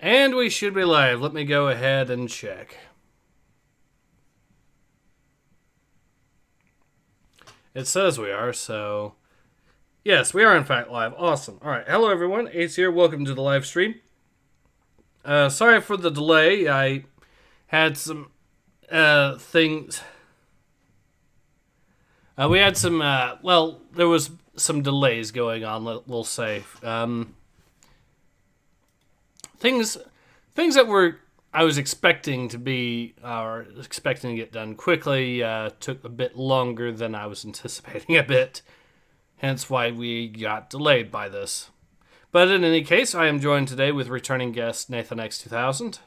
And we should be live. Let me go ahead and check. It says we are, so... Yes, we are in fact live. Awesome. Alright, hello everyone. Ace here. Welcome to the live stream. Sorry for the delay. I had some things... we had some, there was some delays going on, we'll say. Things that I was expecting to get done quickly, took a bit longer than I was anticipating a bit. Hence why we got delayed by this. But in any case, I am joined today with returning guest Nathan X2000.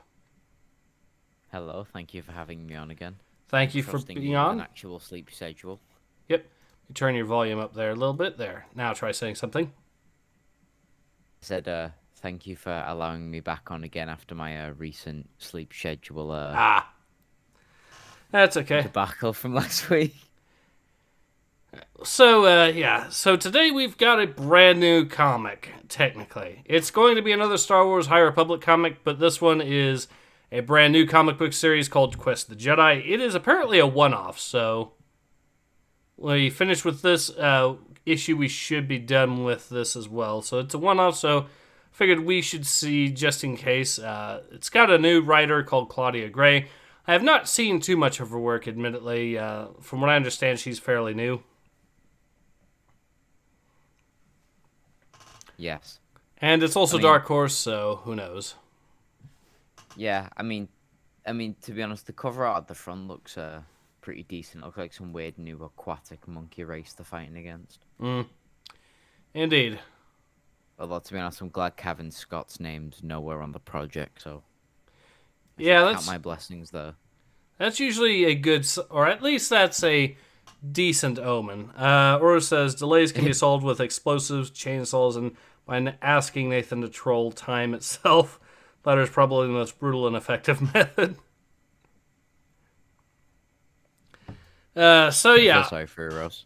Hello, thank you for having me on again. Thank you for being on. An actual sleep schedule. Yep. You turn your volume up there a little bit. There. Now try saying something. I said, thank you for allowing me back on again after my recent sleep schedule. That's okay. Debacle from last week. So, So today we've got a brand new comic, technically. It's going to be another Star Wars High Republic comic, but this one is a brand new comic book series called Quest of the Jedi. It is apparently a one-off, so... when we finish with this issue, we should be done with this as well. So it's a one-off, so figured we should see just in case. It's got a new writer called Claudia Gray. I have not seen too much of her work, admittedly. From what I understand, she's fairly new. Yes. And it's also Dark Horse, so who knows? Yeah, I mean, to be honest, the cover art at the front looks pretty decent. Looks like some weird new aquatic monkey race they're fighting against. Indeed. Although, to be honest, I'm glad Kevin Scott's name's nowhere on the project, so... yeah, count my blessings there. That's usually a good... or at least that's a decent omen. Oro says, delays can be solved with explosives, chainsaws, and by asking Nathan to troll time itself. That is probably the most brutal and effective method. So yeah. I'm so sorry for Rose.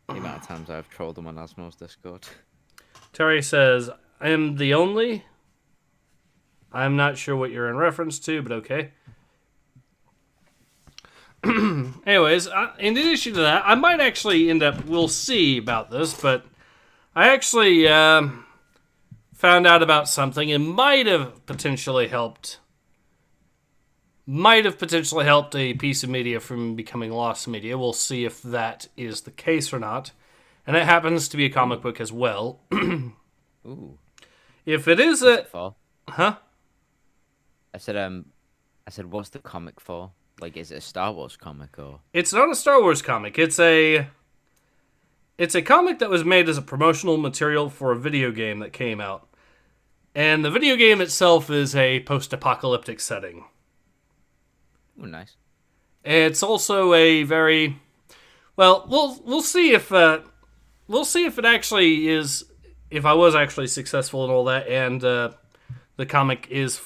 The amount of times I've trolled him on Osmo's Discord. Terry says, I am the only. I'm not sure what you're in reference to, but okay. Anyways, in addition to that, I might actually end up, we'll see about this, but I actually found out about something and might have potentially helped a piece of media from becoming lost media. We'll see if that is the case or not. And it happens to be a comic book as well. Ooh. If it is What's it for? Huh? I said, what's the comic for? Like, is it a Star Wars comic or? It's not a Star Wars comic. It's a comic that was made as a promotional material for a video game that came out. And the video game itself is a post-apocalyptic setting. Oh, nice. It's also a very... well, we'll see if it actually is... if I was actually successful and all that, and the comic is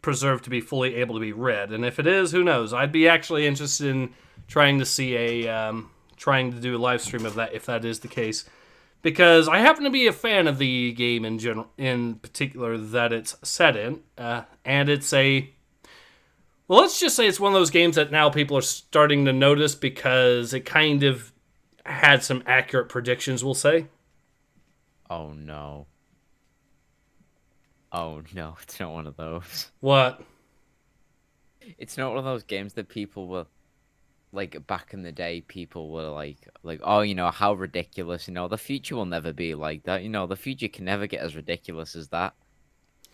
preserved to be fully able to be read. And if it is, who knows? I'd be actually interested in trying to do a live stream of that, if that is the case. Because I happen to be a fan of the game in general, in particular that it's set in, and it's a... well, let's just say it's one of those games that now people are starting to notice because it kind of had some accurate predictions, we'll say. Oh, no. Oh, no, it's not one of those. What? It's not one of those games that people were... like, back in the day, people were like, oh, you know, how ridiculous, you know, the future will never be like that, you know, the future can never get as ridiculous as that.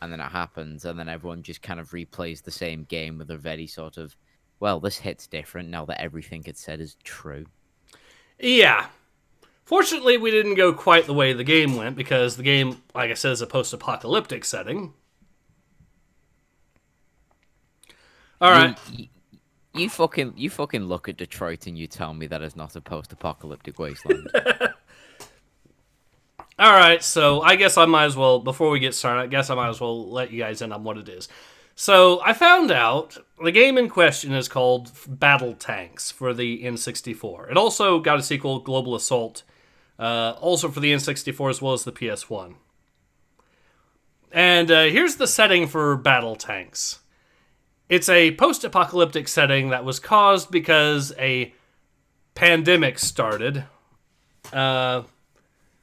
And then it happens, and then everyone just kind of replays the same game with a very sort of, well, this hit's different now that everything it said is true. Yeah. Fortunately, we didn't go quite the way the game went, because the game, like I said, is a post-apocalyptic setting. Alright. You fucking look at Detroit and you tell me that is not a post-apocalyptic wasteland. Alright, so I guess I might as well, before we get started, I guess I might as well let you guys in on what it is. So, I found out the game in question is called Battle Tanks for the N64. It also got a sequel, Global Assault, also for the N64 as well as the PS1. And here's the setting for battle tanks. It's a post-apocalyptic setting that was caused because a pandemic started,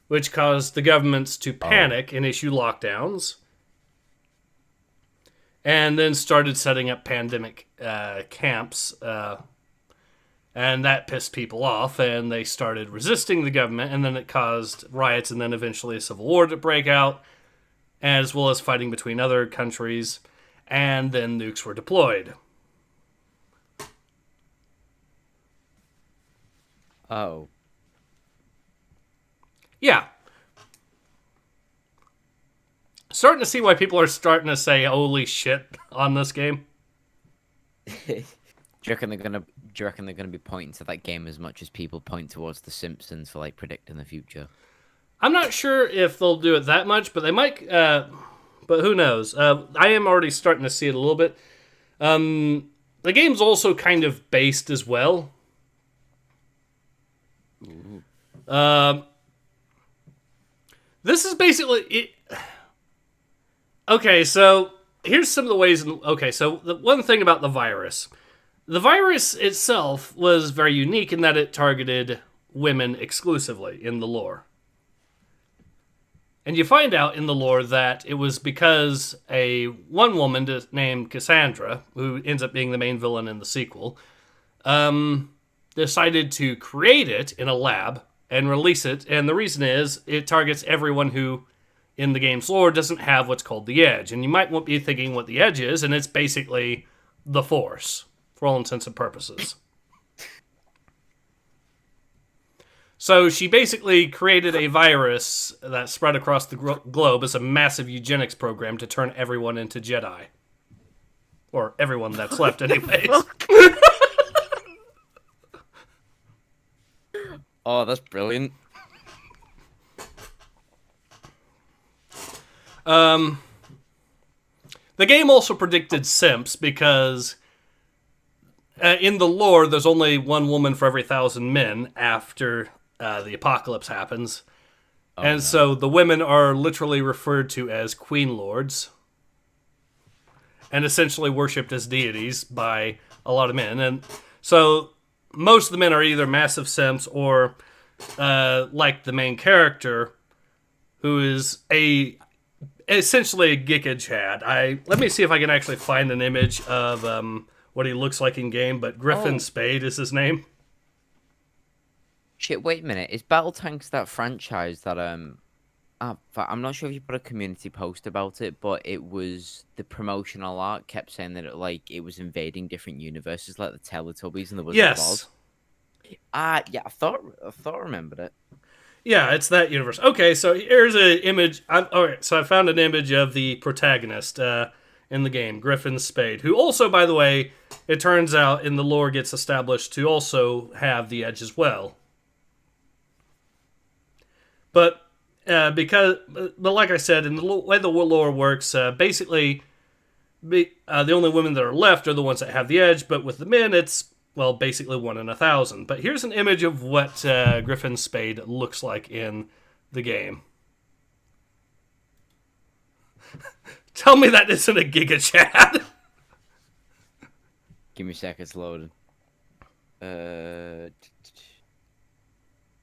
which caused the governments to panic and issue lockdowns, and then started setting up pandemic camps, and that pissed people off, and they started resisting the government, and then it caused riots, and then eventually a civil war to break out, as well as fighting between other countries, and then nukes were deployed. Oh. Yeah. Starting to see why people are starting to say "holy shit" on this game. Do you reckon they're gonna be pointing to that game as much as people point towards The Simpsons for like predicting the future? I'm not sure if they'll do it that much, but they might. But who knows? I am already starting to see it a little bit. The game's also kind of based as well. This is basically it. Okay, so here's some of the ways. Okay, so the one thing about the virus. The virus itself was very unique in that it targeted women exclusively in the lore. And you find out in the lore that it was because one woman named Cassandra, who ends up being the main villain in the sequel, decided to create it in a lab and release it. And the reason is it targets everyone who, in the game's lore, doesn't have what's called the Edge. And you might be thinking what the Edge is, and it's basically the Force, for all intents and purposes. So she basically created a virus that spread across the globe as a massive eugenics program to turn everyone into Jedi. Or everyone that's left, anyways. Oh, that's brilliant. The game also predicted simps because in the lore, there's only one woman for every 1,000 men after the apocalypse happens. And so the women are literally referred to as queen lords and essentially worshipped as deities by a lot of men. And so most of the men are either massive simps or like the main character, who is essentially a Giga Chad. Let me see if I can actually find an image of what he looks like in game, but Griffin Spade is his name. Shit, wait a minute. Is Battle Tanks that franchise that I'm not sure if you put a community post about it, but it was the promotional art kept saying that it was invading different universes, like the Teletubbies and the Wizard of Oz. Yeah, I thought I remembered it. Yeah, it's that universe. Okay, so here's an image. Alright, so I found an image of the protagonist in the game, Griffin Spade, who also, by the way, it turns out in the lore gets established to also have the Edge as well. But like I said, in the way the lore works, basically, the only women that are left are the ones that have the Edge. But with the men, it's basically 1 in 1,000. But here's an image of what Griffin Spade looks like in the game. Tell me that isn't a Giga Chad. Give me a sec, it's loaded.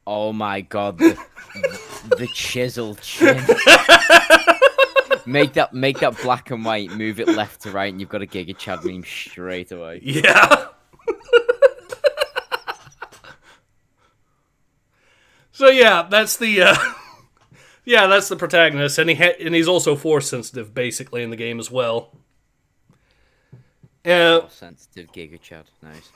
Oh my god, the chiseled chin. Make that black and white, move it left to right, and you've got a Giga Chad meme straight away. Yeah. So yeah, that's the that's the protagonist, and he's also force sensitive basically in the game as well. Force sensitive Giga Chad, nice.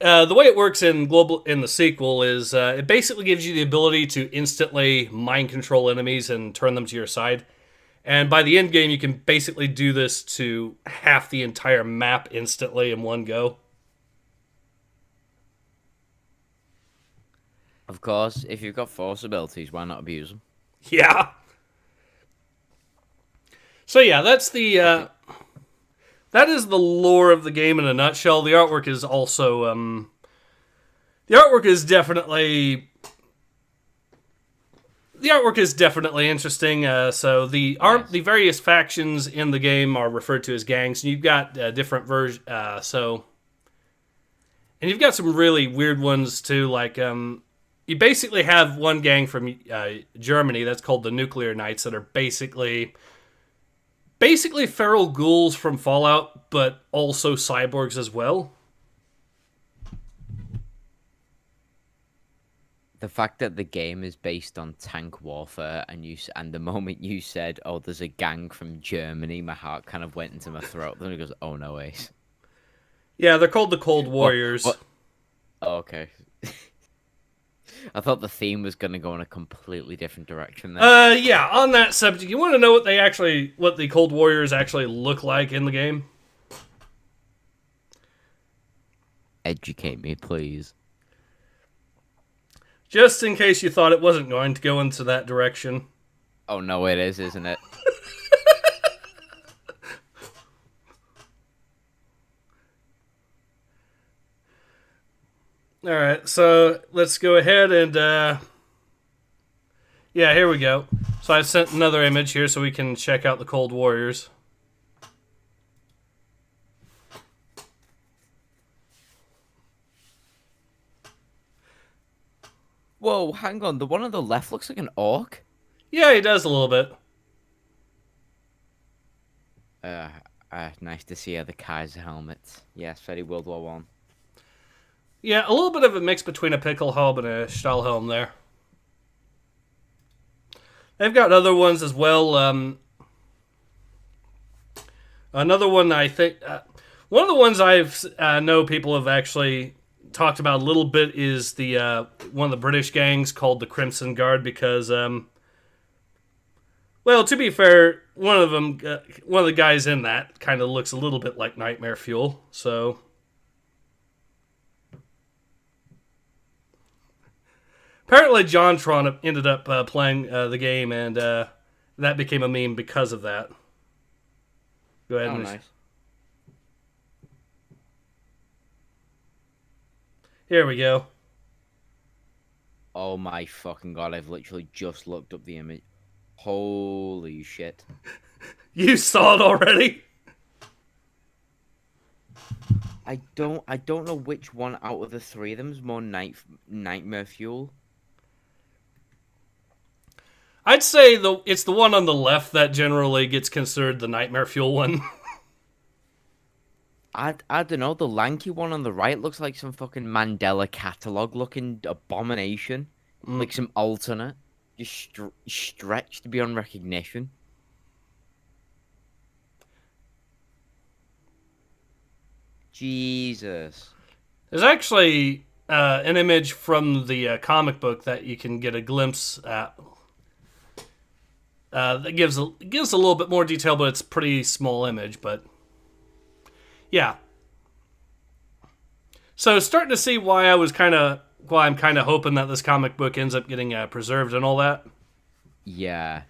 The way it works in the sequel is it basically gives you the ability to instantly mind control enemies and turn them to your side. And by the end game, you can basically do this to half the entire map instantly in one go. Of course, if you've got force abilities, why not abuse them? Yeah. So yeah, that's the that is the lore of the game in a nutshell. The artwork is also definitely the artwork is definitely interesting. So the the various factions in the game are referred to as gangs, and you've got different versions. And you've got some really weird ones too. Like you basically have one gang from Germany that's called the Nuclear Knights that are basically feral ghouls from Fallout, but also cyborgs as well. The fact that the game is based on tank warfare, and the moment you said, "Oh, there's a gang from Germany," my heart kind of went into my throat. Then it goes, "Oh no, Ace." Yeah, they're called the Cold Warriors. What? Oh, okay. I thought the theme was going to go in a completely different direction there. Yeah, on that subject, you want to know what the Cold Warriors actually look like in the game? Educate me, please. Just in case you thought it wasn't going to go into that direction. Oh no, it is, isn't it? Alright, so let's go ahead and, yeah, here we go. So I sent another image here so we can check out the Cold Warriors. Whoa, hang on. The one on the left looks like an orc. Yeah, he does a little bit. Nice to see the Kaiser helmet. Yes, very World War One. Yeah, a little bit of a mix between a Pickelhaube and a Stahlhelm there. They've got other ones as well. Another one I think... one of the ones I've know people have actually talked about a little bit is the one of the British gangs called the Crimson Guard because... well, to be fair, one of the guys in that kind of looks a little bit like Nightmare Fuel, so... Apparently, JonTron ended up playing the game, and that became a meme because of that. Go ahead. Oh, nice. Here we go. Oh my fucking god! I've literally just looked up the image. Holy shit! You saw it already? I don't know which one out of the three of them is more Nightmare Fuel. I'd say it's the one on the left that generally gets considered the Nightmare Fuel one. I don't know. The lanky one on the right looks like some fucking Mandela catalog looking abomination, like some alternate, just stretched beyond recognition. Jesus. There's actually an image from the comic book that you can get a glimpse at. That gives a little bit more detail, but it's a pretty small image. But yeah, so starting to see why I'm kind of hoping that this comic book ends up getting preserved and all that. Yeah.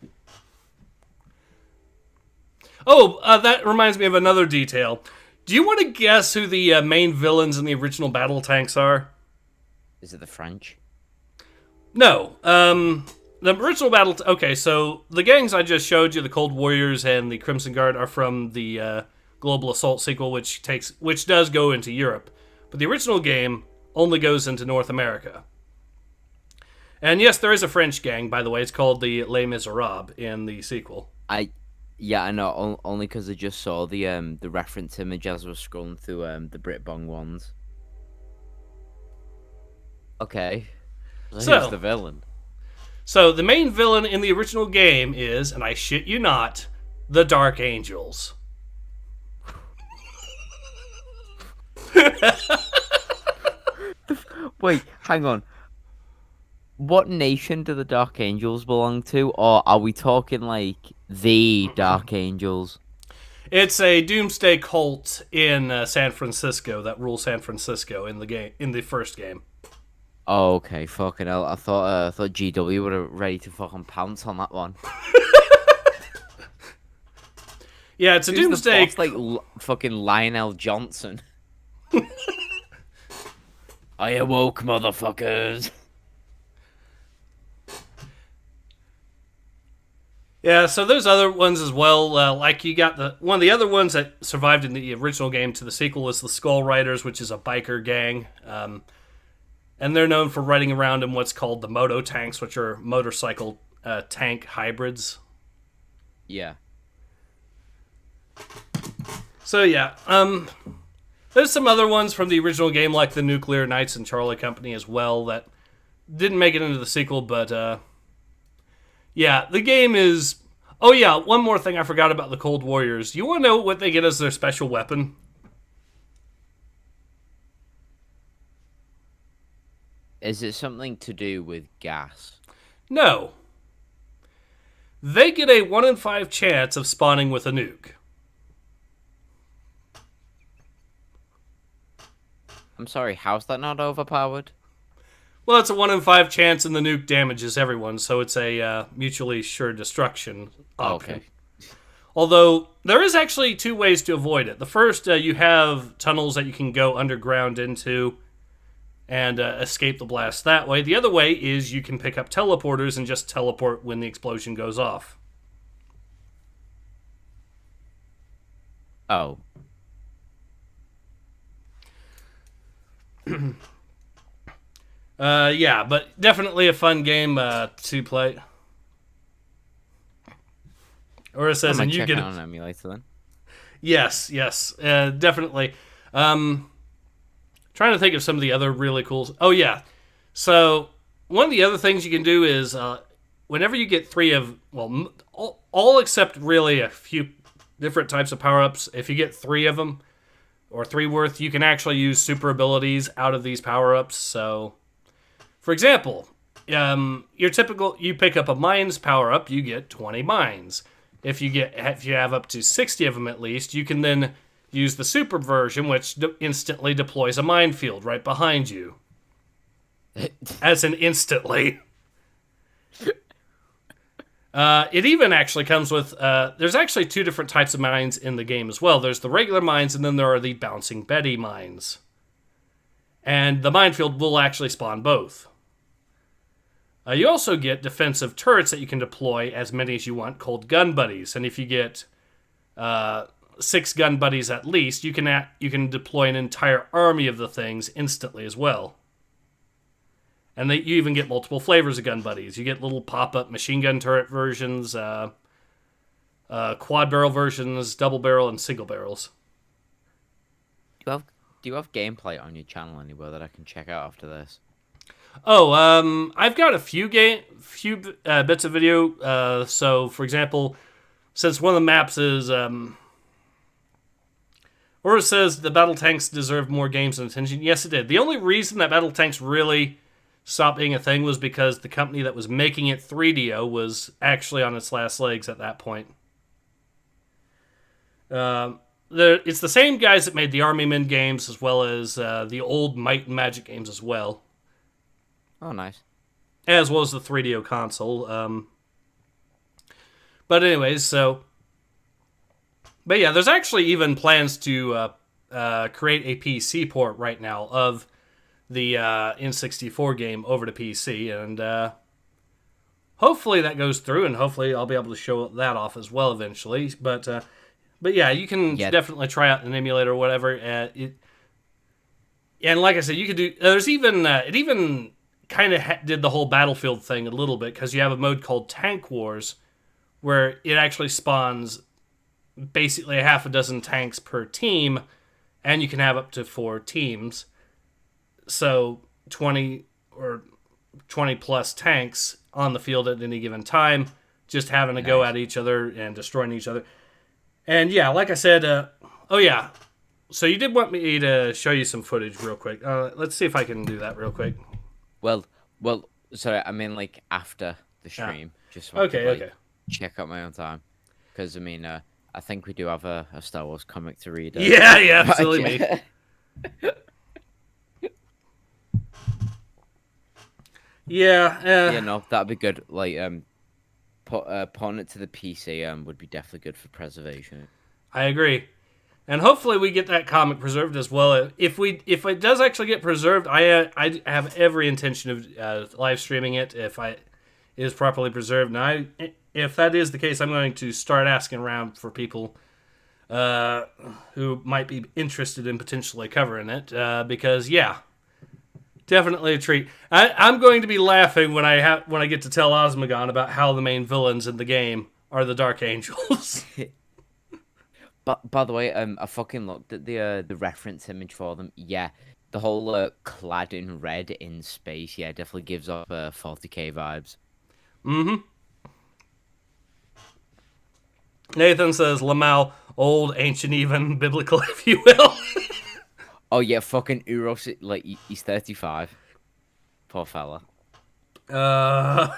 Oh, that reminds me of another detail. Do you want to guess who the main villains in the original battle tanks are? Is it the French? No. The original battle... okay, so the gangs I just showed you, the Cold Warriors and the Crimson Guard, are from the Global Assault sequel, which does go into Europe. But the original game only goes into North America. And yes, there is a French gang, by the way. It's called the Les Miserables in the sequel. Yeah, I know. Only because I just saw the reference image as I was scrolling through the Britbong ones. Okay. So who's the villain? So the main villain in the original game is, and I shit you not, the Dark Angels. Wait, hang on. What nation do the Dark Angels belong to? Or are we talking like the Dark Angels? It's a doomsday cult in San Francisco that rules San Francisco in the first game. Oh, okay, fucking hell. I thought GW were ready to fucking pounce on that one. Yeah, it's a doomsday. It's like fucking Lionel Johnson. I awoke, motherfuckers. Yeah, so there's other ones as well. Like you got one of the other ones that survived in the original game to the sequel is the Skull Riders, which is a biker gang. And they're known for riding around in what's called the moto tanks, which are motorcycle tank hybrids. Yeah. So yeah, there's some other ones from the original game, like the Nuclear Knights and Charlie Company as well, that didn't make it into the sequel, but yeah, the game is... Oh yeah, one more thing I forgot about the Cold Warriors. You want to know what they get as their special weapon? Is it something to do with gas? No. They get a 1 in 5 chance of spawning with a nuke. I'm sorry, how's that not overpowered? Well, it's a 1 in 5 chance, and the nuke damages everyone, so it's a mutually assured destruction option. Okay. Although, there is actually 2 ways to avoid it. The first, you have tunnels that you can go underground into and escape the blast that way. The other way is you can pick up teleporters and just teleport when the explosion goes off. Oh. Yeah, but definitely a fun game to play. Or it says, I and might you check get it on an emulator then. Yes, definitely. Trying to think of some of the other really cool... Oh, yeah. So, one of the other things you can do is, whenever you get 3 of... Well, all except really a few different types of power-ups, if you get 3 of them, or 3 worth, you can actually use super abilities out of these power-ups. So, for example, your typical... You pick up a mines power-up, you get 20 mines. If you have up to 60 of them at least, you can then use the super version, which instantly deploys a minefield right behind you. As in instantly. It even actually comes with... there's actually 2 different types of mines in the game as well. There's the regular mines, and then there are the Bouncing Betty mines. And the minefield will actually spawn both. You also get defensive turrets that you can deploy as many as you want, called gun buddies. And if you get 6 gun buddies at least, you can deploy an entire army of the things instantly as well. And you even get multiple flavors of gun buddies. You get little pop-up machine gun turret versions, quad barrel versions, double barrel, and single barrels. Do you have gameplay on your channel anywhere that I can check out after this? Oh, I've got a few bits of video. So, for example, since one of the maps is, or it says the battle tanks deserve more games and attention. Yes, it did. The only reason that battle tanks really stopped being a thing was because the company that was making it, 3DO, was actually on its last legs at that point. It's the same guys that made the Army Men games as well as the old Might and Magic games as well. Oh, nice. As well as the 3DO console. But anyways, so... But yeah, there's actually even plans to create a PC port right now of the N64 game over to PC, and hopefully that goes through, and hopefully I'll be able to show that off as well eventually. But yeah, you can definitely try out an emulator or whatever. And like I said, you could do... There's even... it even kind of did the whole Battlefield thing a little bit, because you have a mode called Tank Wars, where it actually spawns basically a half a dozen tanks per team, and you can have up to 4 teams. So 20 or 20 plus tanks on the field at any given time, just having to go at each other and destroying each other. And yeah, like I said, oh yeah, so you did want me to show you some footage real quick. Let's see if I can do that real quick. Well, sorry, I mean like after the stream, just so okay. Check out my own time, because I mean, I think we do have a Star Wars comic to read. Yeah, absolutely. Yeah, no, that'd be good. Like, putting it to the PC would be definitely good for preservation. I agree, and hopefully we get that comic preserved as well. If it does actually get preserved, I have every intention of live streaming it if it is properly preserved. Now, if that is the case, I'm going to start asking around for people who might be interested in potentially covering it. Because yeah, definitely a treat. I'm going to be laughing when I get to tell Osmogon about how the main villains in the game are the Dark Angels. But by the way, I fucking looked at the reference image for them. Yeah, the whole clad in red in space. Yeah, definitely gives off 40k vibes. Mm-hmm. Nathan says Lamal, old, ancient, even biblical, if you will. Oh yeah, fucking Uros. Like he's 35. Poor fella. uh.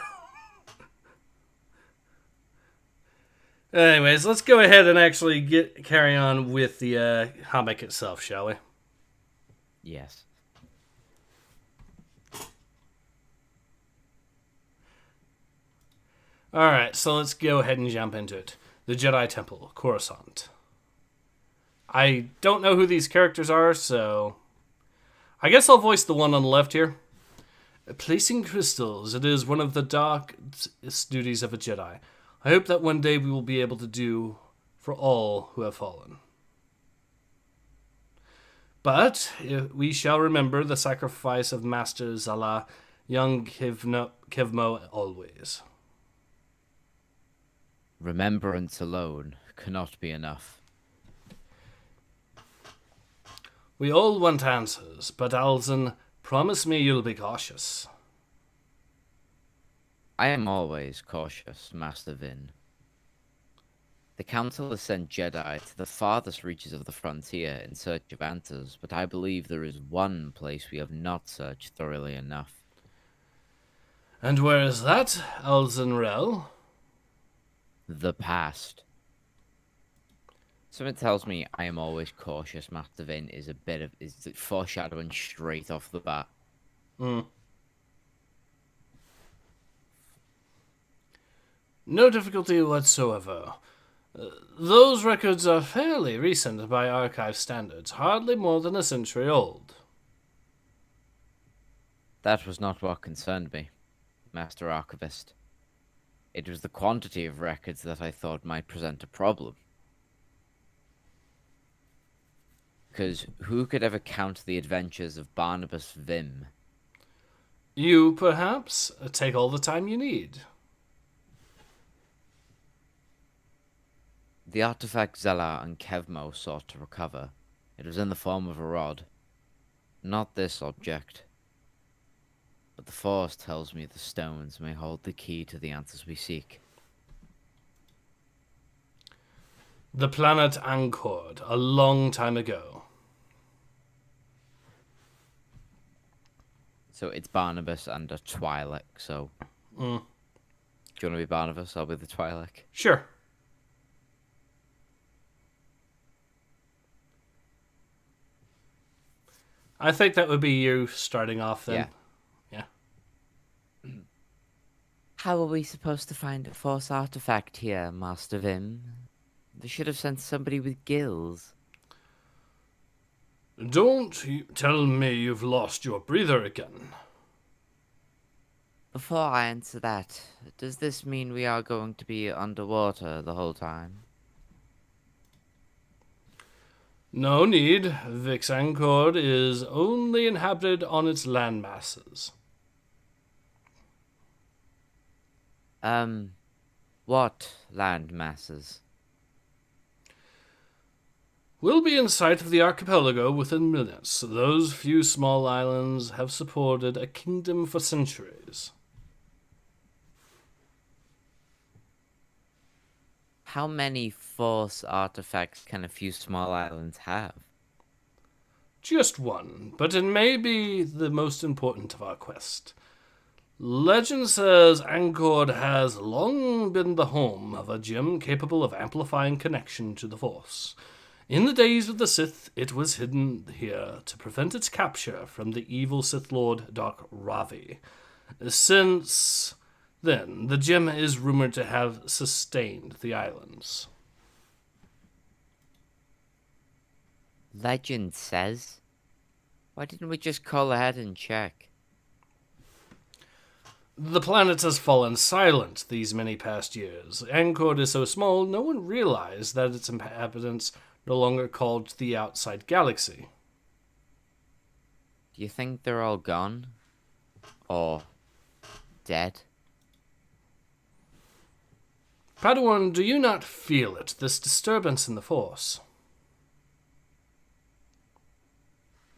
Anyways, let's go ahead and actually carry on with the comic itself, shall we? Yes. Alright, so let's go ahead and jump into it. The Jedi Temple, Coruscant. I don't know who these characters are, so I guess I'll voice the one on the left here. Placing crystals, it is one of the darkest duties of a Jedi. I hope that one day we will be able to do for all who have fallen. But we shall remember the sacrifice of Master Zala, young Kevmo always. Remembrance alone cannot be enough. We all want answers, but Alzin, promise me you'll be cautious. I am always cautious, Master Vin. The Council has sent Jedi to the farthest reaches of the frontier in search of answers, but I believe there is one place we have not searched thoroughly enough. And where is that, Alzin Rel? The past. Something tells me I am always cautious, Master Vin is foreshadowing straight off the bat. No difficulty whatsoever. Those records are fairly recent by archive standards, hardly more than a century old. That was not what concerned me, Master Archivist. It was the quantity of records that I thought might present a problem. Because who could ever count the adventures of Barnabas Vim? You, perhaps? Take all the time you need. The artifact Zala and Kevmo sought to recover. It was in the form of a rod. Not this object. But the Force tells me the stones may hold the key to the answers we seek. The planet Ancord, a long time ago. So it's Barnabas and a Twi'lek, so... Do you want to be Barnabas? I'll be the Twi'lek. Sure. I think that would be you starting off then. Yeah. How are we supposed to find a Force artifact here, Master Vim? They should have sent somebody with gills. Don't tell me you've lost your breather again. Before I answer that, does this mean we are going to be underwater the whole time? No need. Vix Ancord is only inhabited on its land masses. What land masses? We'll be in sight of the archipelago within minutes. Those few small islands have supported a kingdom for centuries. How many Force artifacts can a few small islands have? Just one, but it may be the most important of our quest. Legend says Ancord has long been the home of a gem capable of amplifying connection to the Force. In the days of the Sith, it was hidden here to prevent its capture from the evil Sith Lord Dark Ravi. Since then, the gem is rumored to have sustained the islands. Legend says? Why didn't we just call ahead and check? The planet has fallen silent these many past years. Anchord is so small, no one realized that its inhabitants no longer called the outside galaxy. Do you think they're all gone? Or dead? Padawan, do you not feel it, this disturbance in the Force?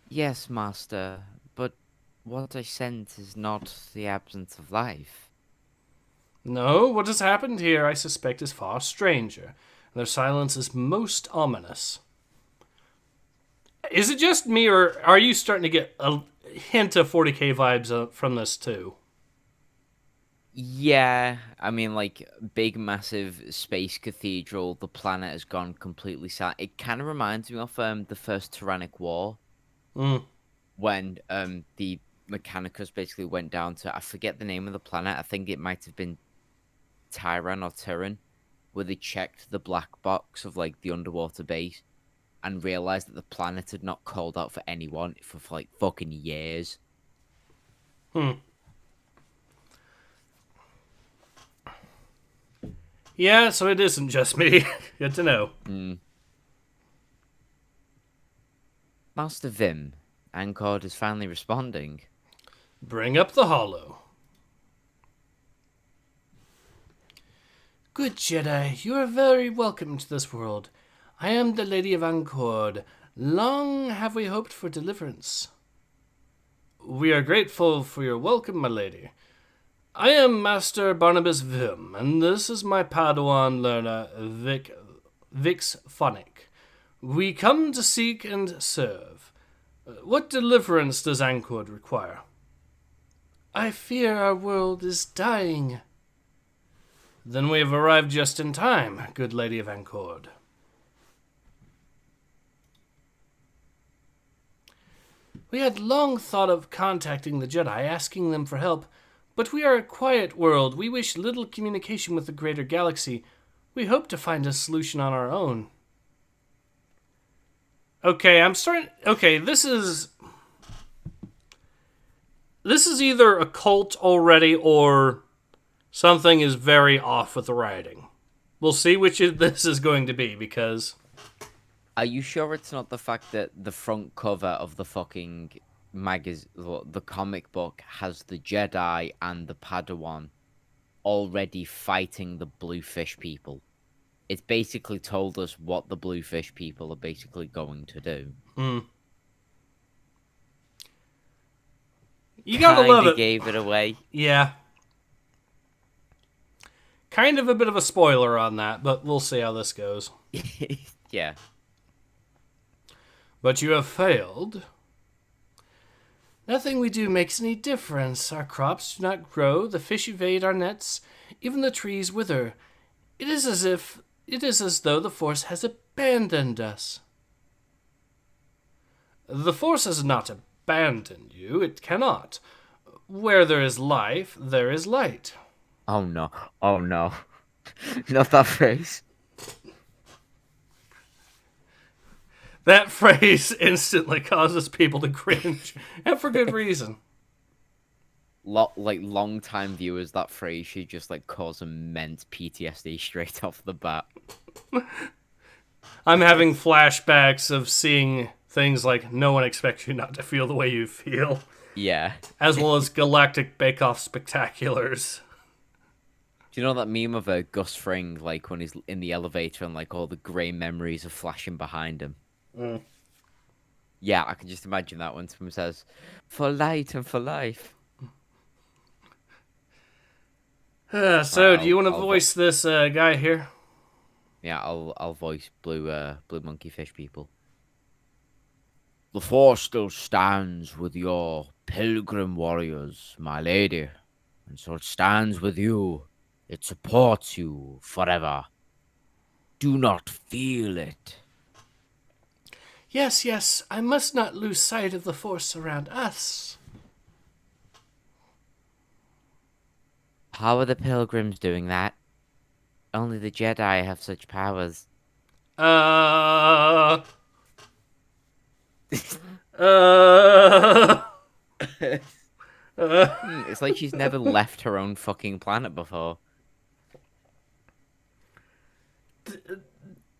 Yes, Master, but what I sense is not the absence of life. No, what has happened here, I suspect, is far stranger. Their silence is most ominous. Is it just me, or are you starting to get a hint of 40k vibes from this too? Yeah, I mean, like, big, massive space cathedral, the planet has gone completely silent. It kind of reminds me of the first Tyrannic War, when the Mechanicus basically went down to, I forget the name of the planet, I think it might have been Tyran or Tyran, where they checked the black box of, like, the underwater base and realized that the planet had not called out for anyone for like, fucking years. Yeah, so it isn't just me. Good to know. Master Vim, Anchord is finally responding. Bring up the hollow. Good Jedi, you are very welcome to this world. I am the Lady of Anchord. Long have we hoped for deliverance. We are grateful for your welcome, my lady. I am Master Barnabas Vim, and this is my Padawan learner, Vix Phonic. We come to seek and serve. What deliverance does Anchord require? I fear our world is dying. Then we have arrived just in time, good Lady of Anchord. We had long thought of contacting the Jedi, asking them for help, but we are a quiet world. We wish little communication with the greater galaxy. We hope to find a solution on our own. Okay, this is either a cult already or something is very off with the writing. We'll see which this is going to be, because... Are you sure it's not the fact that the front cover of the fucking the comic book has the Jedi and the Padawan already fighting the Bluefish people? It's basically told us what the Bluefish people are basically going to do. You gotta love it. Gave it away. Yeah. Kind of a bit of a spoiler on that, but we'll see how this goes. Yeah. But you have failed. Nothing we do makes any difference. Our crops do not grow, the fish evade our nets, even the trees wither. It is as though the Force has abandoned us. The Force has not abandoned you. It cannot. Where there is life, there is light. Oh no. Oh no. Not that phrase. That phrase instantly causes people to cringe, and for good reason. Long-time viewers, that phrase should just, like, cause immense PTSD straight off the bat. I'm having flashbacks of seeing things like no one expects you not to feel the way you feel. Yeah. As well as Galactic Bake-Off Spectaculars. Do you know that meme of Gus Fring, like, when he's in the elevator and, like, all the grey memories are flashing behind him? Yeah, I can just imagine that when someone says, "For light and for life." So, do you want to voice this guy here? Yeah, I'll voice blue monkey fish people. The Force still stands with your pilgrim warriors, my lady, and so it stands with you. It supports you forever. Do not feel it. Yes, yes, I must not lose sight of the Force around us. How are the pilgrims doing that? Only the Jedi have such powers. It's like she's never left her own fucking planet before.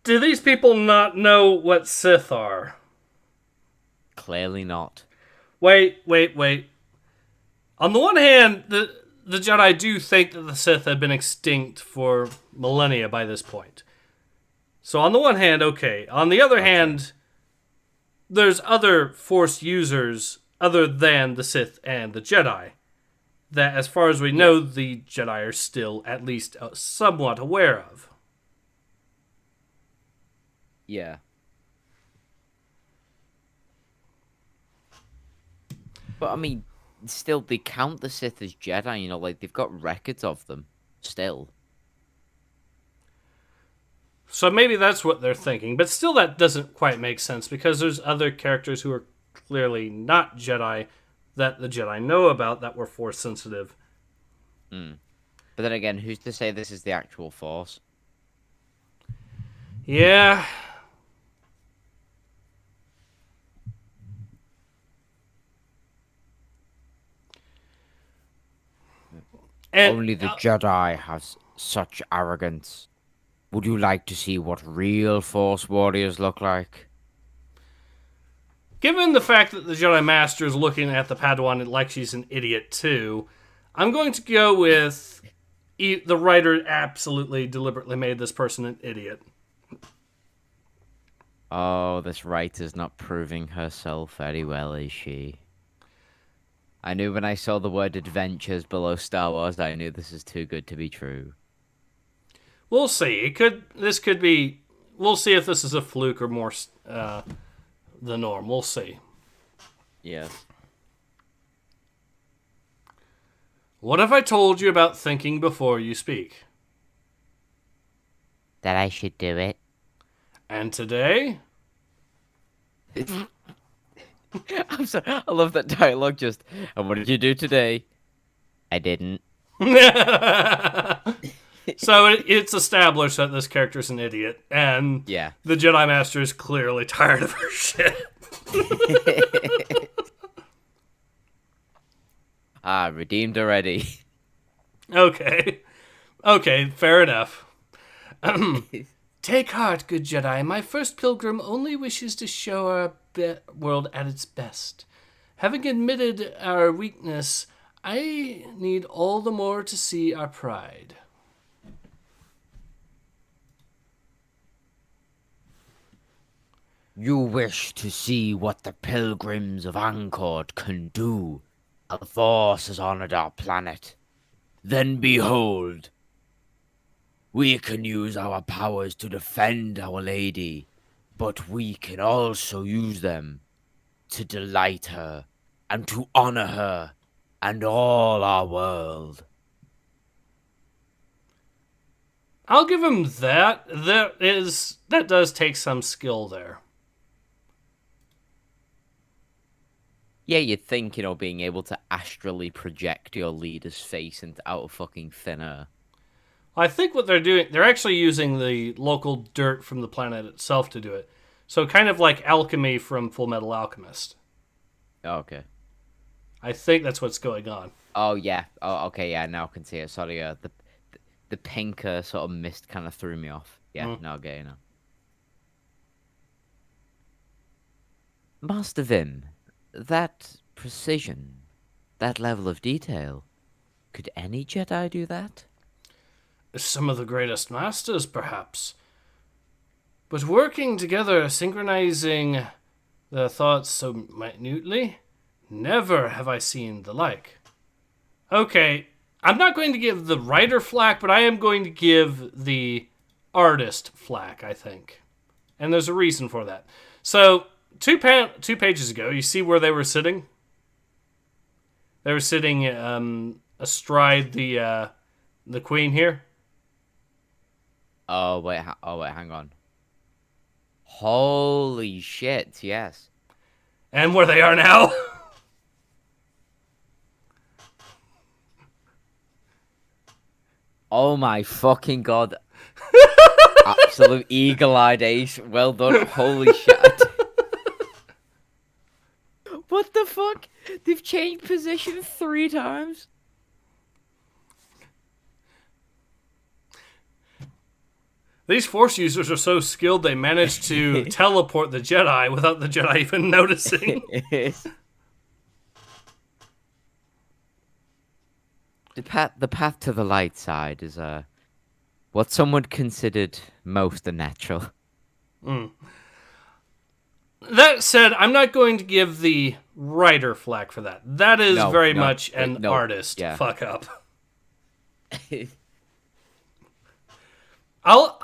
Do these people not know what Sith are? Clearly not. Wait. On the one hand, the Jedi do think that the Sith have been extinct for millennia by this point. So on the one hand, okay. On the other hand, there's other Force users other than the Sith and the Jedi that, as far as we know, the Jedi are still at least somewhat aware of. Yeah. But I mean, still, they count the Sith as Jedi, you know, like, they've got records of them, still. So maybe that's what they're thinking. But still, that doesn't quite make sense, because there's other characters who are clearly not Jedi that the Jedi know about that were Force sensitive. But then again, who's to say this is the actual Force? Yeah. And Only the Jedi has such arrogance. Would you like to see what real Force warriors look like? given the fact that the Jedi Master is looking at the Padawan like she's an idiot too, I'm going to go with the writer absolutely deliberately made this person an idiot. Oh, this writer's not proving herself very well, is she? I knew when I saw the word adventures below Star Wars, I knew this is too good to be true. We'll see. This could be. We'll see if this is a fluke or more the norm. We'll see. Yes. What have I told you about thinking before you speak? That I should do it. And today? I'm sorry. I love that dialogue. Just, and what did you do today? I didn't. So it's established that this character is an idiot, and Yeah. the Jedi Master is clearly tired of her shit. Redeemed already. Okay, fair enough. Take heart, good Jedi. My first pilgrim only wishes to show our world at its best. Having admitted our weakness, I need all the more to see our pride. You wish to see what the pilgrims of Ancord can do. How the Force has honored our planet. Then behold, we can use our powers to defend our lady, but we can also use them to delight her and to honor her and all our world. I'll give him that. That does take some skill there. Yeah, you'd think, being able to astrally project your leader's face into out of fucking thin air. I think what they're doing, they're actually using the local dirt from the planet itself to do it. So kind of like alchemy from Full Metal Alchemist. Oh, okay. I think that's what's going on. Oh, yeah. Oh, okay, yeah, now I can see it. Sorry, the pink sort of mist kind of threw me off. Yeah, now I get it now. Master Vim, that precision, that level of detail, could any Jedi do that? Some of the greatest masters, perhaps. But working together, synchronizing their thoughts so minutely, never have I seen the like. Okay, I'm not going to give the writer flack, but I am going to give the artist flack, I think. And there's a reason for that. So, two pages ago, you see where they were sitting? They were sitting astride the queen here. Oh, wait, hang on. Holy shit, yes. And where they are now. Oh my fucking god. Absolute eagle-eyed ace. Well done. Holy shit. What What the fuck? They've changed position 3 times. These Force users are so skilled they managed to teleport the Jedi without the Jedi even noticing. The path to the light side is what some would considered most unnatural. That said, I'm not going to give the writer flack for that. That is very much an artist fuck up. I'll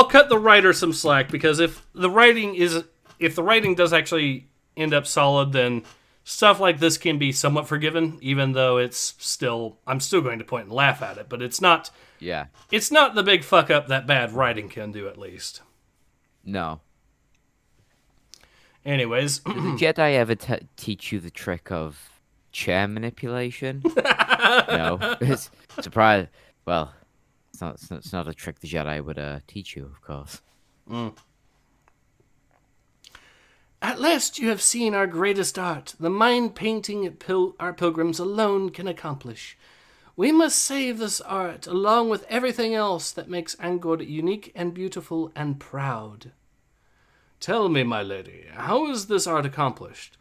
cut the writer some slack, because if the writing does actually end up solid, then stuff like this can be somewhat forgiven, even though I'm still going to point and laugh at it, but it's not it's not the big fuck up that bad writing can do, at least. No. Anyways, did the Jedi ever teach you the trick of chair manipulation? No. It's surprise. Well, it's not a trick the Jedi would teach you, of course. At last you have seen our greatest art, the mind painting our pilgrims alone can accomplish. We must save this art, along with everything else that makes Angkor unique and beautiful and proud. Tell me, my lady, how is this art accomplished?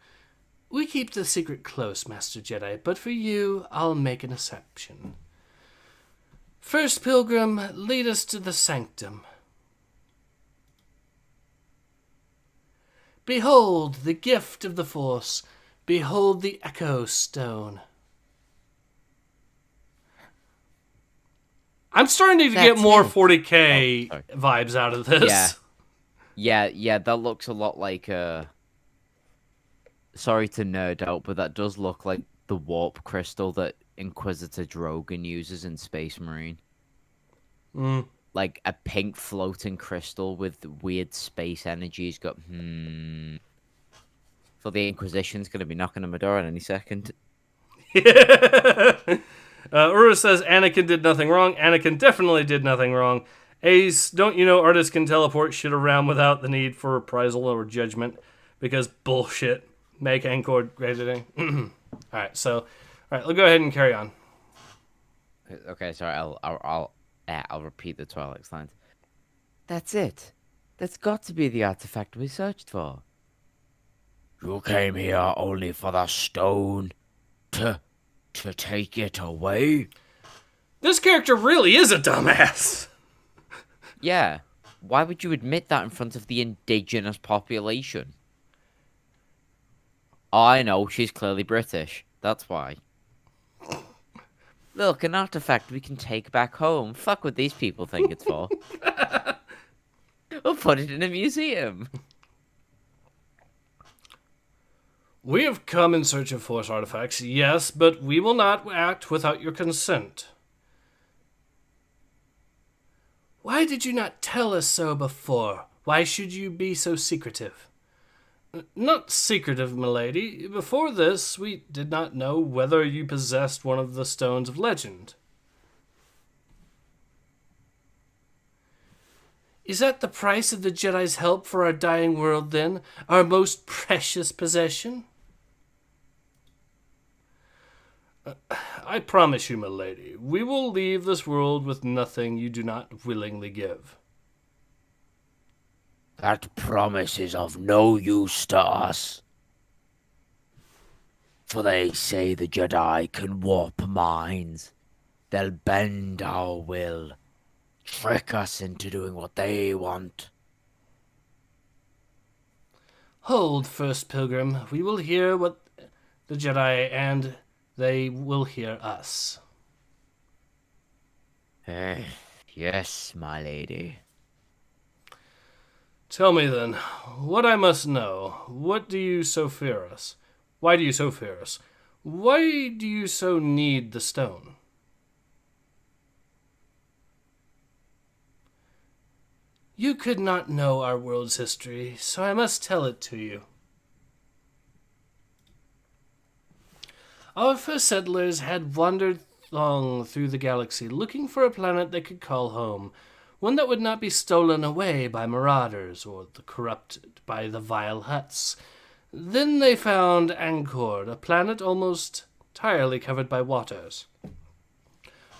We keep the secret close, Master Jedi, but for you, I'll make an exception. First pilgrim, lead us to the sanctum. Behold the gift of the Force. Behold the Echo Stone. I'm starting to get more 40k vibes out of this. Yeah, that looks a lot like sorry to nerd out, but that does look like the warp crystal that Inquisitor Drogon uses in Space Marine. Like a pink floating crystal with weird space energy. He's got So the Inquisition's gonna be knocking on my door in any second. Uru says Anakin did nothing wrong. Anakin definitely did nothing wrong. Ace, don't you know artists can teleport shit around without the need for reprisal or judgment? Because bullshit. Make Angkor great again. Alright, we'll go ahead and carry on. Okay, sorry, I'll repeat the Twi'lek lines. That's it. That's got to be the artifact we searched for. You came here only for the stone to take it away? This character really is a dumbass. Yeah. Why would you admit that in front of the indigenous population? I know, she's clearly British. That's why. Look, an artifact we can take back home. Fuck what these people think it's for. We'll put it in a museum. We have come in search of Force artifacts, yes, but we will not act without your consent. Why did you not tell us so before? Why should you be so secretive? Not secretive, milady. Before this, we did not know whether you possessed one of the Stones of Legend. Is that the price of the Jedi's help for our dying world, then? Our most precious possession? I promise you, milady, we will leave this world with nothing you do not willingly give. That promise is of no use to us. For they say the Jedi can warp minds. They'll bend our will, trick us into doing what they want. Hold, First Pilgrim. We will hear what the Jedi, and they will hear us. Yes, my lady. Tell me then, what I must know. What do you so fear us? Why do you so fear us? Why do you so need the stone? You could not know our world's history, so I must tell it to you. Our first settlers had wandered long through the galaxy, looking for a planet they could call home, one that would not be stolen away by marauders or corrupted by the vile Hutts. Then they found Angkor, a planet almost entirely covered by waters,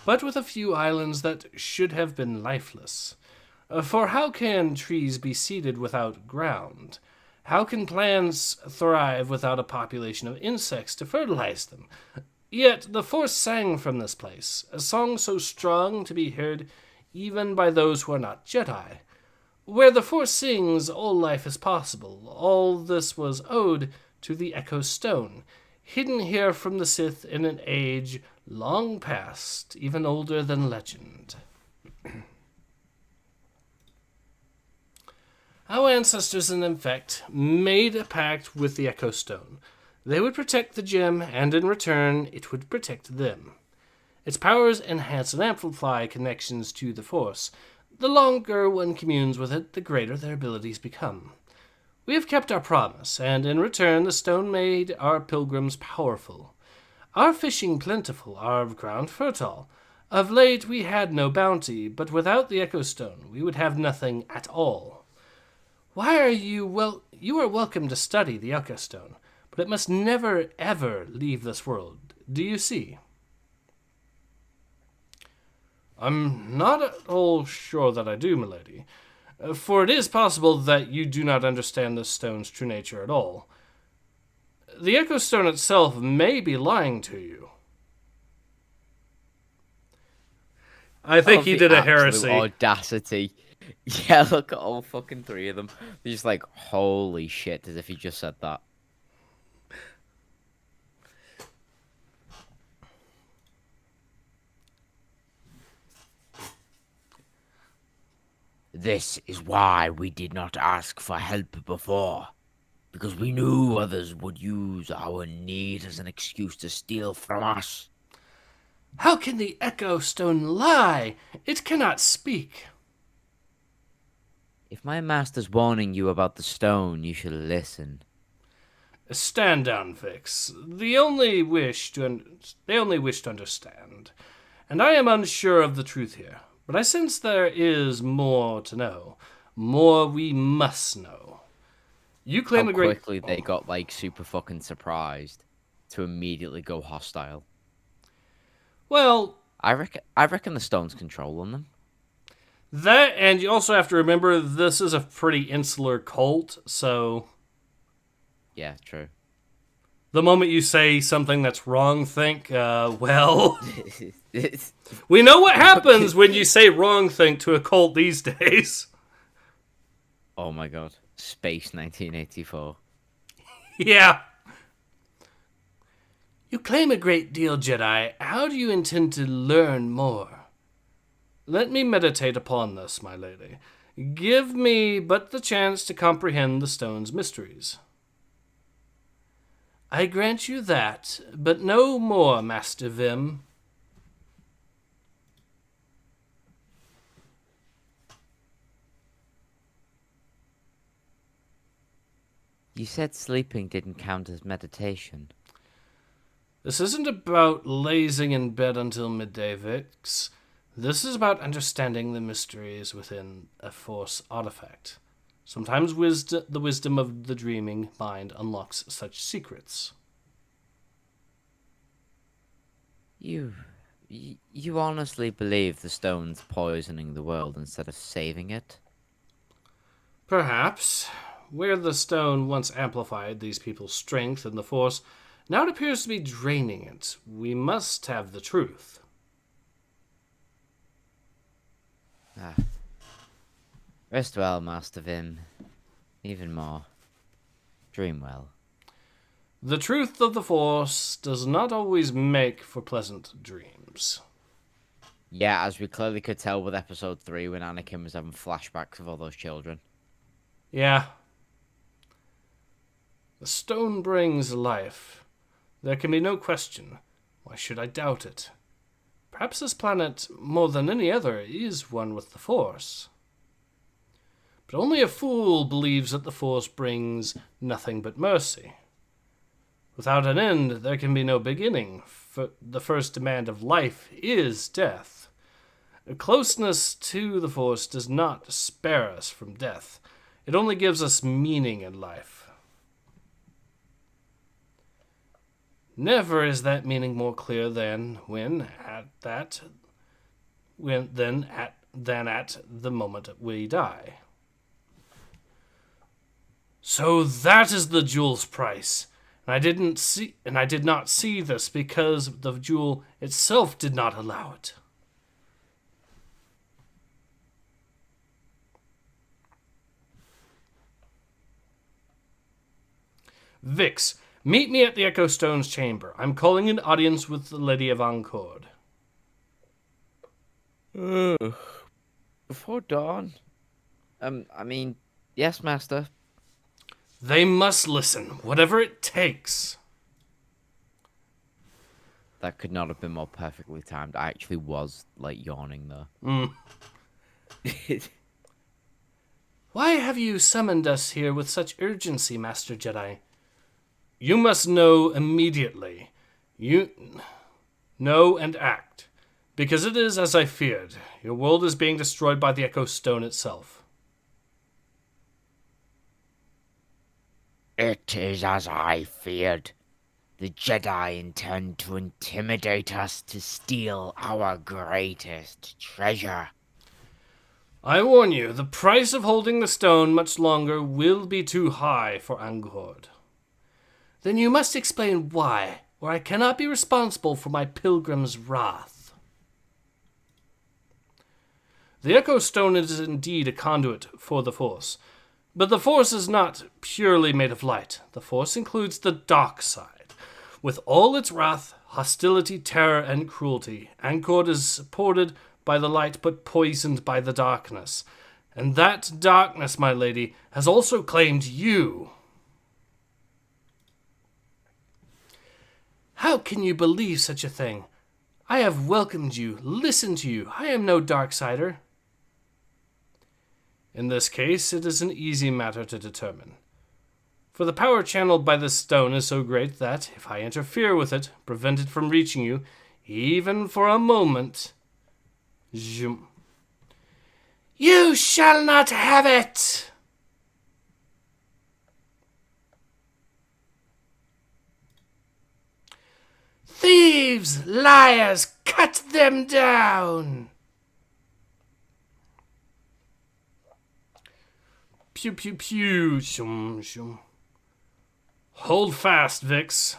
but with a few islands that should have been lifeless. For how can trees be seeded without ground? How can plants thrive without a population of insects to fertilize them? Yet the Force sang from this place, a song so strong to be heard even by those who are not Jedi. Where the Force sings, all life is possible. All this was owed to the Echo Stone, hidden here from the Sith in an age long past, even older than legend. Our ancestors, in fact, made a pact with the Echo Stone. They would protect the gem, and in return, it would protect them. Its powers enhance and amplify connections to the Force. The longer one communes with it, the greater their abilities become. We have kept our promise, and in return the stone made our pilgrims powerful. Our fishing plentiful, our ground fertile. Of late we had no bounty, but without the Echo Stone we would have nothing at all. Why are you are welcome to study the Echo Stone, but it must never, ever leave this world. Do you see? I'm not at all sure that I do, milady, for it is possible that you do not understand this stone's true nature at all. The Echo Stone itself may be lying to you. I think he did a heresy. Audacity. Yeah, look at all fucking three of them. They're just like, holy shit, as if he just said that. This is why we did not ask for help before, because we knew others would use our need as an excuse to steal from us. How can the Echo Stone lie? It cannot speak. If my master's warning you about the stone, you should listen. Stand down, Vix. They only wish to understand, and I am unsure of the truth here. But I sense there is more to know. More we must know. You claim How a great... quickly they got, like, super fucking surprised to immediately go hostile. Well... I reckon the stone's controlling them. That, and you also have to remember, this is a pretty insular cult, so... Yeah, true. The moment you say something that's wrong, think, well... We know what happens when you say wrong think to a cult these days. Oh my god. Space 1984. Yeah. You claim a great deal, Jedi. How do you intend to learn more? Let me meditate upon this, my lady. Give me but the chance to comprehend the stone's mysteries. I grant you that, but no more, Master Vim. You said sleeping didn't count as meditation. This isn't about lazing in bed until midday, Vix. This is about understanding the mysteries within a Force artifact. Sometimes the wisdom of the dreaming mind unlocks such secrets. You honestly believe the stone's poisoning the world instead of saving it? Perhaps. Where the stone once amplified these people's strength in the Force, now it appears to be draining it. We must have the truth. Rest well, Master Vim. Even more. Dream well. The truth of the Force does not always make for pleasant dreams. Yeah, as we clearly could tell with episode 3 when Anakin was having flashbacks of all those children. Yeah. The stone brings life. There can be no question. Why should I doubt it? Perhaps this planet, more than any other, is one with the Force. But only a fool believes that the Force brings nothing but mercy. Without an end, there can be no beginning, for the first demand of life is death. A closeness to the Force does not spare us from death. It only gives us meaning in life. Never is that meaning more clear than at the moment we die. So that is the jewel's price. And I did not see this because the jewel itself did not allow it. Vix, meet me at the Echo Stone's chamber. I'm calling an audience with the Lady of Ancord. Before dawn? I mean, yes, master. They must listen, whatever it takes. That could not have been more perfectly timed. I actually was, like, yawning, though. Why have you summoned us here with such urgency, Master Jedi? You must know immediately. You know and act. Because it is as I feared. Your world is being destroyed by the Echo Stone itself. It is as I feared. The Jedi intend to intimidate us to steal our greatest treasure. I warn you, the price of holding the stone much longer will be too high for Ancord. Then you must explain why, or I cannot be responsible for my pilgrim's wrath. The Echo Stone is indeed a conduit for the Force, but the Force is not purely made of light. The Force includes the dark side. With all its wrath, hostility, terror, and cruelty, Ancord is supported by the light but poisoned by the darkness. And that darkness, my lady, has also claimed you. How can you believe such a thing? I have welcomed you, listened to you. I am no Darksider. In this case, it is an easy matter to determine. For the power channeled by this stone is so great that, if I interfere with it, prevent it from reaching you, even for a moment... Zoom. You shall not have it! Thieves! Liars! Cut them down! Pew pew pew. Shum shum. Hold fast, Vix.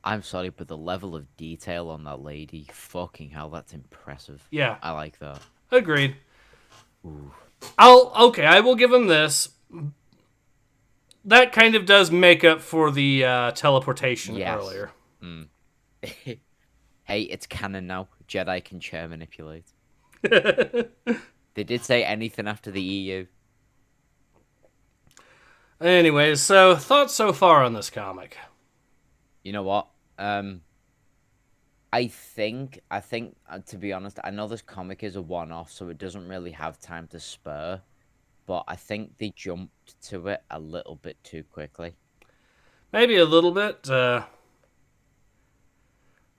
I'm sorry, but the level of detail on that lady, fucking hell, that's impressive. Yeah. I like that. Agreed. Ooh. I will give him this. That kind of does make up for the teleportation earlier. Mm. Hey, it's canon now. Jedi can chair manipulate. They did say anything after the EU. Anyways, so thoughts so far on this comic? You know what? I think, to be honest, I know this comic is a one-off, so it doesn't really have time to spur, but I think they jumped to it a little bit too quickly. Maybe a little bit, but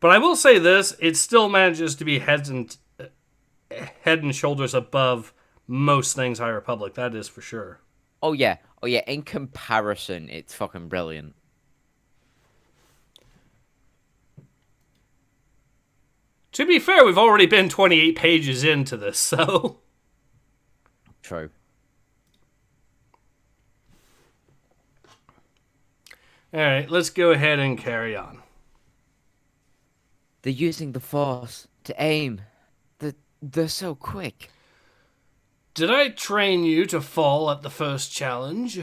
I will say this, it still manages to be head and shoulders above most things High Republic, that is for sure. Oh yeah, in comparison, it's fucking brilliant. To be fair, we've already been 28 pages into this, so... True. Alright, let's go ahead and carry on. They're using the Force to aim. They're so quick. Did I train you to fall at the first challenge?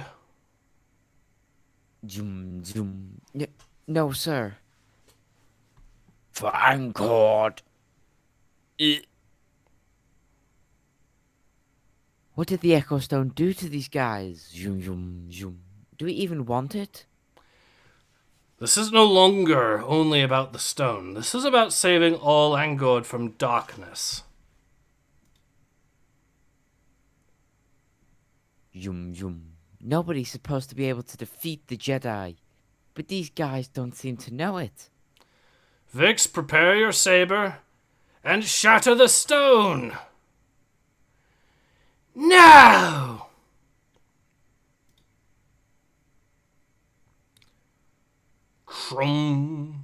Zoom, zoom. No, sir. For Ancord. What did the Echo Stone do to these guys? Zoom, zoom, zoom. Do we even want it? This is no longer only about the stone. This is about saving all Ancord from darkness. Zoom, zoom. Nobody's supposed to be able to defeat the Jedi. But these guys don't seem to know it. Vix, prepare your saber and shatter the stone! No! Shroom.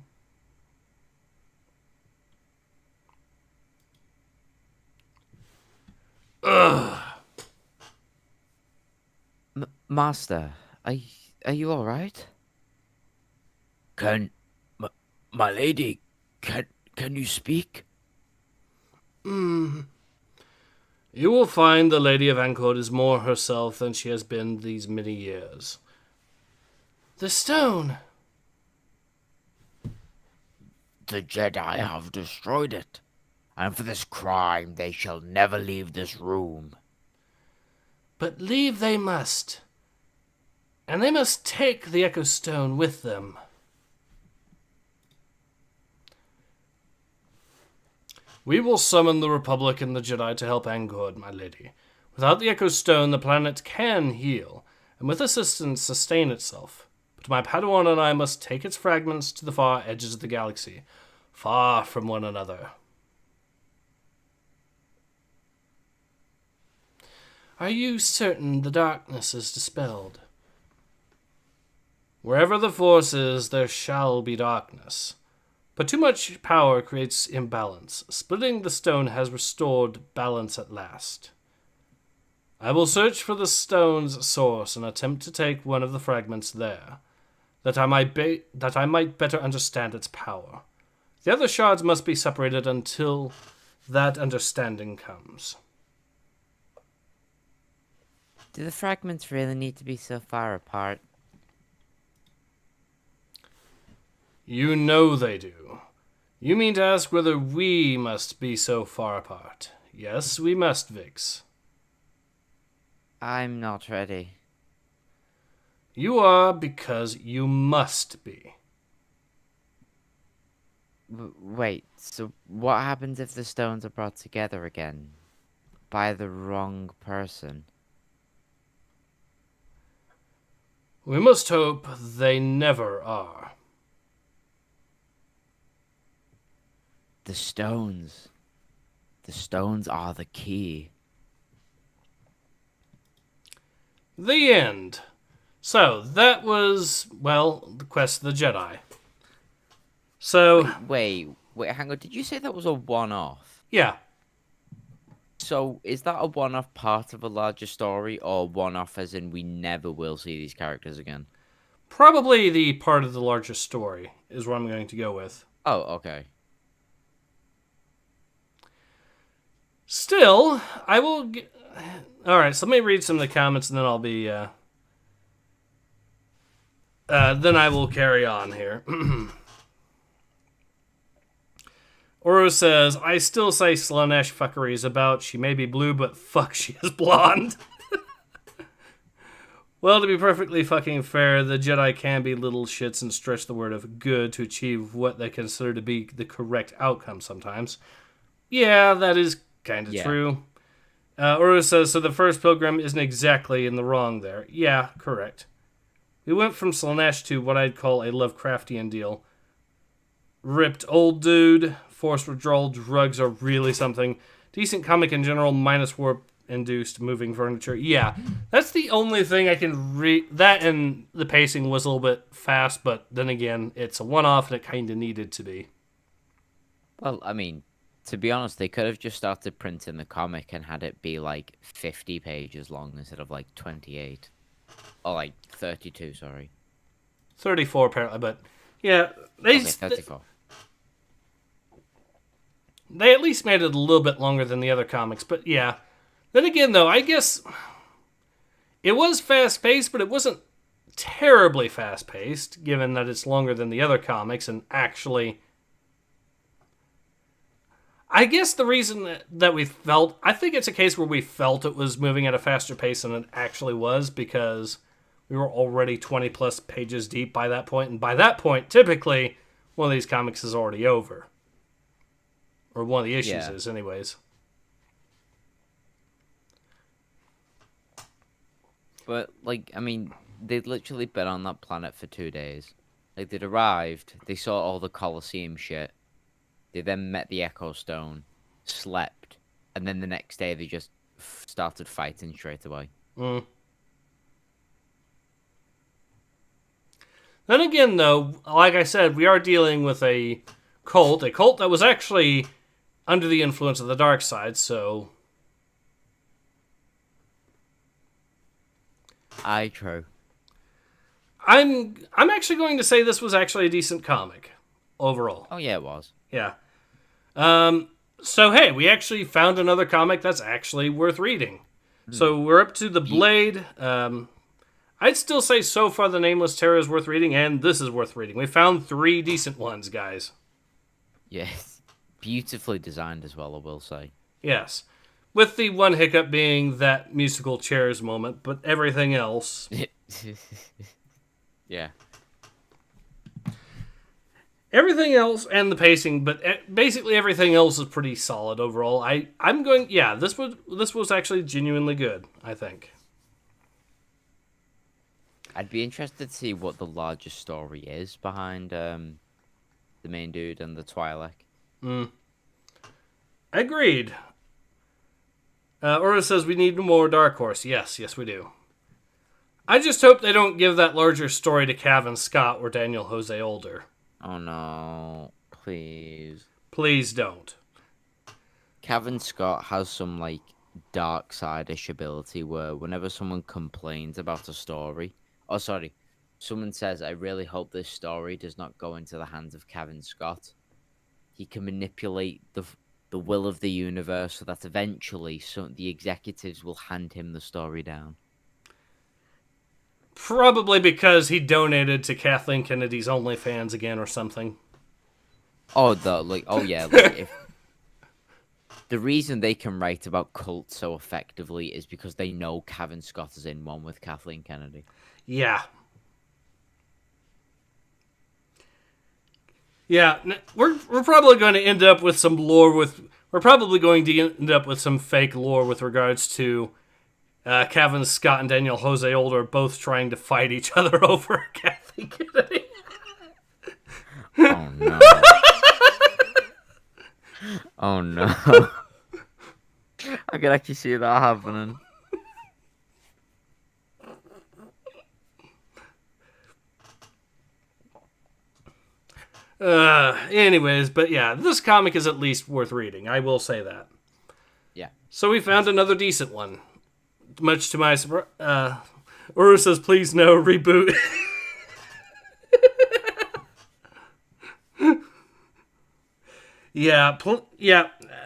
Ugh. Master, are you all right? Can, my lady, can you speak? You will find the Lady of Ancourt is more herself than she has been these many years. The stone. The Jedi have destroyed it, and for this crime they shall never leave this room. But leave they must. And they must take the Echo Stone with them. We will summon the Republic and the Jedi to help Ancourt, my lady. Without the Echo Stone, the planet can heal, and with assistance sustain itself. But my Padawan and I must take its fragments to the far edges of the galaxy, far from one another. Are you certain the darkness is dispelled? Wherever the Force is, there shall be darkness. But too much power creates imbalance. Splitting the stone has restored balance at last. I will search for the stone's source and attempt to take one of the fragments there, that I might better understand its power. The other shards must be separated until that understanding comes. Do the fragments really need to be so far apart? You know they do. You mean to ask whether we must be so far apart? Yes, we must, Vix. I'm not ready. You are because you must be. Wait, so what happens if the stones are brought together again? By the wrong person? We must hope they never are. The stones. The stones are the key. The end. So, that was, well, the Quest of the Jedi. So, Wait, hang on. Did you say that was a one-off? yeah. So, is that a one-off part of a larger story, or one-off as in we never will see these characters again? Probably the part of the larger story is what I'm going to go with. Oh, okay. Still, I will... Alright, so let me read some of the comments and then I'll be... then I will carry on here. Oro says, I still say Slaanesh fuckery is about she may be blue, but fuck, she is blonde. Well, to be perfectly fucking fair, the Jedi can be little shits and stretch the word of good to achieve what they consider to be the correct outcome sometimes. Yeah, that is kind of true. Oro says, so the first pilgrim isn't exactly in the wrong there. Yeah, correct. We went from Slaanesh to what I'd call a Lovecraftian deal. Ripped old dude, forced withdrawal, drugs are really something. Decent comic in general, minus warp-induced moving furniture. Yeah, that's the only thing I can read. That and the pacing was a little bit fast, but then again, it's a one-off and it kind of needed to be. Well, I mean, to be honest, they could have just started printing the comic and had it be like 50 pages long instead of like 28. Or like 32, sorry. 34 apparently, but yeah, they... Okay, 34. They at least made it a little bit longer than the other comics, but yeah. Then again, though, I guess it was fast-paced, but it wasn't terribly fast-paced, given that it's longer than the other comics, and actually... I guess the reason that we felt... I think it's a case where we felt it was moving at a faster pace than it actually was, because we were already 20-plus pages deep by that point, and by that point, typically, one of these comics is already over. Or one of the issues is, anyways. But, like, I mean, they'd literally been on that planet for 2 days. Like, they'd arrived, they saw all the Colosseum shit, they then met the Echo Stone, slept, and then the next day they just started fighting straight away. Then again, though, like I said, we are dealing with a cult that was actually under the influence of the dark side, so... Aye, true. I'm actually going to say this was actually a decent comic, overall. Oh, yeah, it was. Yeah. So, hey, we actually found another comic that's actually worth reading. So, we're up to The Blade. I'd still say so far The Nameless Terror is worth reading, and this is worth reading. We found 3 decent ones, guys. Yes. Beautifully designed as well, I will say. Yes. With the one hiccup being that musical chairs moment, but everything else... Yeah. Everything else, and the pacing, but basically everything else is pretty solid overall. I'm going... Yeah, this was actually genuinely good, I think. I'd be interested to see what the larger story is behind the main dude and the Twi'lek. Agreed. Ora says we need more Dark Horse. Yes, we do. I just hope they don't give that larger story to Cavan Scott or Daniel Jose Older. Oh no, please. Please don't. Cavan Scott has some, like, dark side-ish ability where whenever someone complains about a story... Oh, sorry. Someone says, I really hope this story does not go into the hands of Cavan Scott. He can manipulate the will of the universe so that eventually the executives will hand him the story down. Probably because he donated to Kathleen Kennedy's OnlyFans again or something. Oh, if the reason they can write about cults so effectively is because they know Cavan Scott is in one with Kathleen Kennedy. Yeah. Yeah, we're probably going to end up with some lore we're probably going to end up with some fake lore with regards to Cavan Scott and Daniel Jose Older both trying to fight each other over Kathleen Kennedy. Oh no. Oh no. I can actually see that happening. Anyways, but yeah, this comic is at least worth reading. I will say that. Yeah. So we found another decent one. Much to my surprise, Uru says, please no, reboot. Yeah,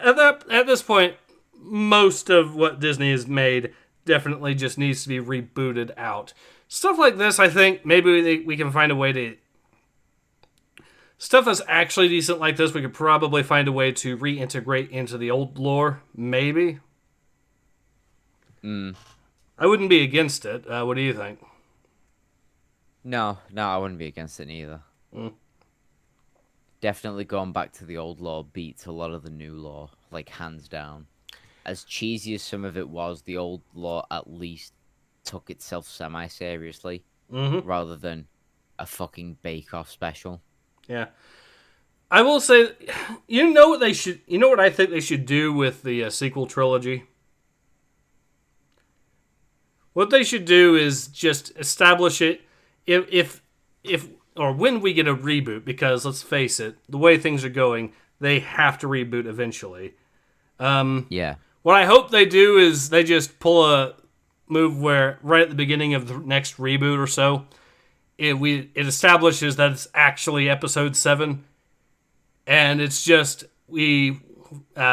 at this point, most of what Disney has made definitely just needs to be rebooted out. Stuff like this, I think, maybe we can find a way to... Stuff that's actually decent like this, we could probably find a way to reintegrate into the old lore, maybe. I wouldn't be against it. What do you think? No, I wouldn't be against it either. Definitely going back to the old lore beats a lot of the new lore, like, hands down. As cheesy as some of it was, the old lore at least took itself semi-seriously, rather than a fucking bake-off special. Yeah. I will say, you know what I think they should do with the sequel trilogy? What they should do is just establish it if or when we get a reboot, because let's face it, the way things are going, they have to reboot eventually. Yeah. What I hope they do is they just pull a move where right at the beginning of the next reboot or so, it establishes that it's actually episode 7, and it's just we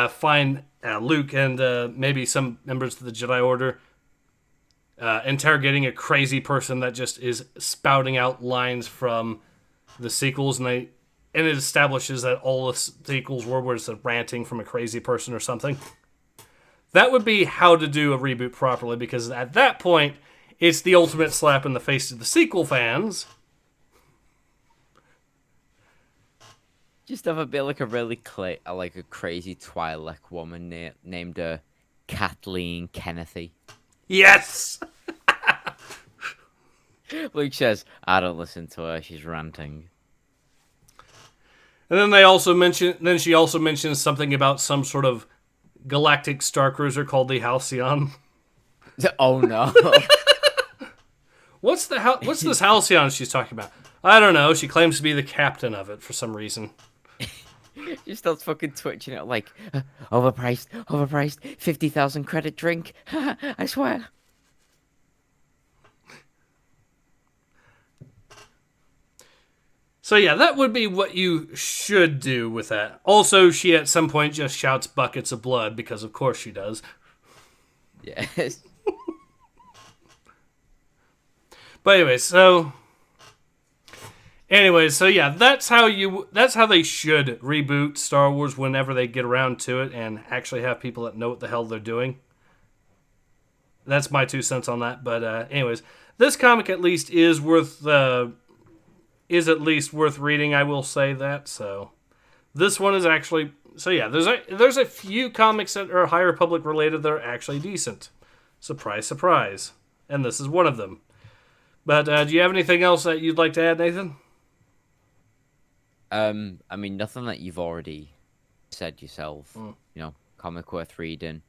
find Luke and maybe some members of the Jedi Order interrogating a crazy person that just is spouting out lines from the sequels, and it establishes that all the sequels were just ranting from a crazy person or something. That would be how to do a reboot properly, because at that point, it's the ultimate slap in the face to the sequel fans. Just have a bit like a really like a crazy Twi'lek woman named Kathleen Kennedy. Yes! Luke says, I don't listen to her, she's ranting. And then she also mentions something about some sort of galactic star cruiser called the Halcyon. Oh no. What's this Halcyon she's talking about? I don't know. She claims to be the captain of it for some reason. She starts fucking twitching it like, overpriced, 50,000 credit drink. I swear. So yeah, that would be what you should do with that. Also, she at some point just shouts buckets of blood, because of course she does. Yes. But anyways, so yeah, that's how they should reboot Star Wars whenever they get around to it and actually have people that know what the hell they're doing. That's my 2 cents on that. But anyways, this comic at least is at least worth reading. I will say that. So this one is actually, so yeah, there's a few comics that are High Republic related that are actually decent. Surprise, surprise. And this is one of them. But do you have anything else that you'd like to add, Nathan? I mean, nothing that you've already said yourself. You know, comic worth reading.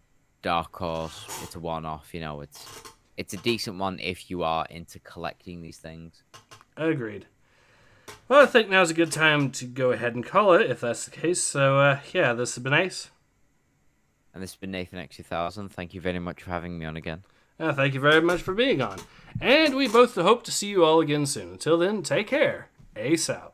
Dark Horse, it's a one-off. You know, it's a decent one if you are into collecting these things. Agreed. Well, I think now's a good time to go ahead and call it, if that's the case. So, yeah, this has been Ace. And this has been Nathan X2000. Thank you very much for having me on again. Thank you very much for being on. And we both hope to see you all again soon. Until then, take care. Ace out.